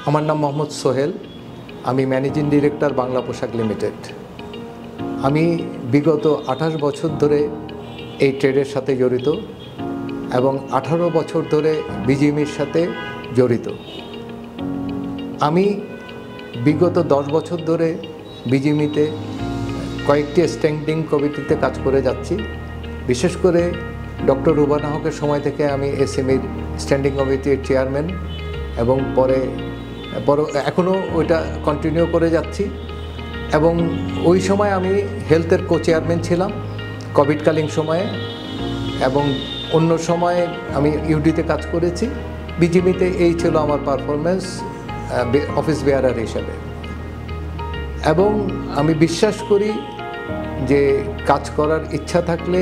আমার নাম মোহাম্মদ সোহেল। আমি ম্যানেজিং ডিরেক্টর বাংলা পোশাক লিমিটেড। আমি বিগত 28 বছর ধরে এই ট্রেডের সাথে জড়িত এবং 18 বছর ধরে বিজিএমইর সাথে জড়িত। আমি বিগত 10 বছর ধরে বিজিএমইতে কয়েকটি স্ট্যান্ডিং কমিটিতে কাজ করে যাচ্ছি। বিশেষ করে ডক্টর রুবানা হকের সময় থেকে আমি এসএমইর স্ট্যান্ডিং কমিটির চেয়ারম্যান এবং পরে এখনও ওইটা কন্টিনিউ করে যাচ্ছি। এবং ওই সময় আমি হেলথের কো চেয়ারম্যান ছিলাম কোভিডকালীন সময়ে, এবং অন্য সময়ে আমি ইউডিতে কাজ করেছি। বিজিএমইতে এই ছিল আমার পারফরমেন্স অফিস বেয়ারার হিসাবে। এবং আমি বিশ্বাস করি যে কাজ করার ইচ্ছা থাকলে,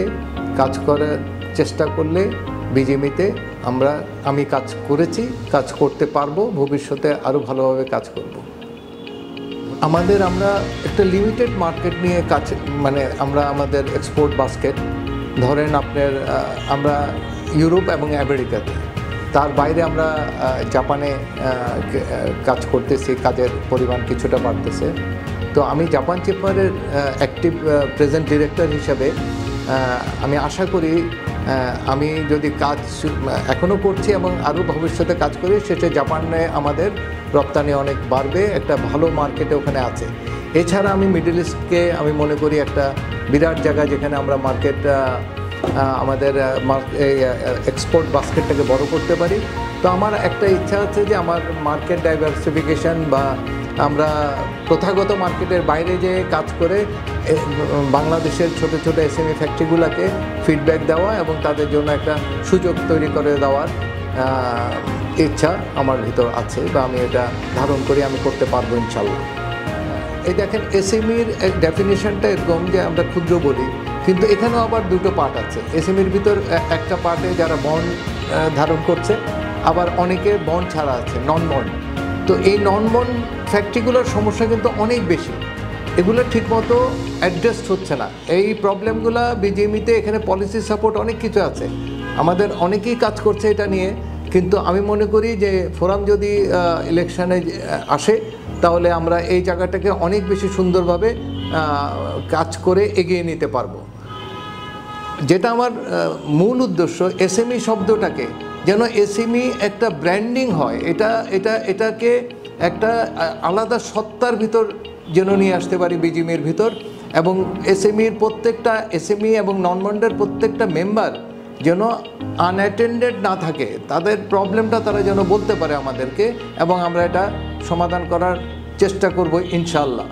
কাজ করার চেষ্টা করলে বিজিএমইতে আমি কাজ করেছি, কাজ করতে পারবো, ভবিষ্যতে আরও ভালোভাবে কাজ করব। আমরা একটা লিমিটেড মার্কেট নিয়ে কাজ, আমরা আমাদের এক্সপোর্ট বাস্কেট ধরেন আমরা ইউরোপ এবং আমেরিকাতে, তার বাইরে আমরা জাপানে কাজ করতেছি, কাজের পরিমাণ কিছুটা বাড়তেছে। তো আমি জাপান চেম্বারের অ্যাক্টিভ প্রেজেন্ট ডিরেক্টর হিসাবে আমি আশা করি আমি যদি কাজ এখনও করছি এবং আরও ভবিষ্যতে কাজ করি, সেটা জাপানে আমাদের রপ্তানি অনেক বাড়বে, একটা ভালো মার্কেটে ওখানে আছে। এছাড়া আমি মিডল ইস্টকে আমি মনে করি একটা বিরাট জায়গা, যেখানে আমরা আমাদের এক্সপোর্ট বাস্কেটটাকে বড় করতে পারি। তো আমার একটা ইচ্ছা আছে যে আমার মার্কেট ডাইভার্সিফিকেশন বা আমরা প্রথাগত মার্কেটের বাইরে যে কাজ করে বাংলাদেশের ছোট ছোট এসএমই ফ্যাক্টরিগুলোকে ফিডব্যাক দেওয়া এবং তাদের জন্য একটা সুযোগ তৈরি করে দেওয়ার ইচ্ছা আমার ভিতর আছে, বা আমি এটা ধারণ করি, আমি করতে পারবো ইনশাল্লাহ। এই দেখেন, এসএমইর ডেফিনেশনটা এরকম যে আমরা ক্ষুদ্র বলি, কিন্তু এখানেও আবার দুটো পার্ট আছে। এসএমইর ভিতর একটা পার্টে যারা বন্ড ধারণ করছে, আবার অনেকে বন্ড ছাড়া আছে, নন বন্ড। তো এই নন বন্ড ফ্যাক্টরিগুলোর সমস্যা কিন্তু অনেক বেশি, এগুলো ঠিকমতো অ্যাডজাস্ট হচ্ছে না। এই প্রবলেমগুলো বিজিএমইতে এখানে পলিসি সাপোর্ট অনেক কিছু আছে, আমাদের অনেকেই কাজ করছে এটা নিয়ে। কিন্তু আমি মনে করি যে ফোরাম যদি ইলেকশানে আসে, তাহলে আমরা এই জায়গাটাকে অনেক বেশি সুন্দরভাবে কাজ করে এগিয়ে নিতে পারবো। যেটা আমার মূল উদ্দেশ্য, এসএমই শব্দটাকে যেন এসএমই একটা ব্র্যান্ডিং হয়, এটাকে একটা আলাদা সত্তার ভিতর যেন নিয়ে আসতে পারি বিজিএমইর ভিতর। এবং এসএমইর প্রত্যেকটা এসএমই এবং নন বন্ডের প্রত্যেকটা মেম্বার যেন আনঅ্যাটেন্ডেড না থাকে, তাদের প্রবলেমটা তারা যেন বলতে পারে আমাদেরকে, এবং আমরা এটা সমাধান করার চেষ্টা করব ইনশাআল্লাহ।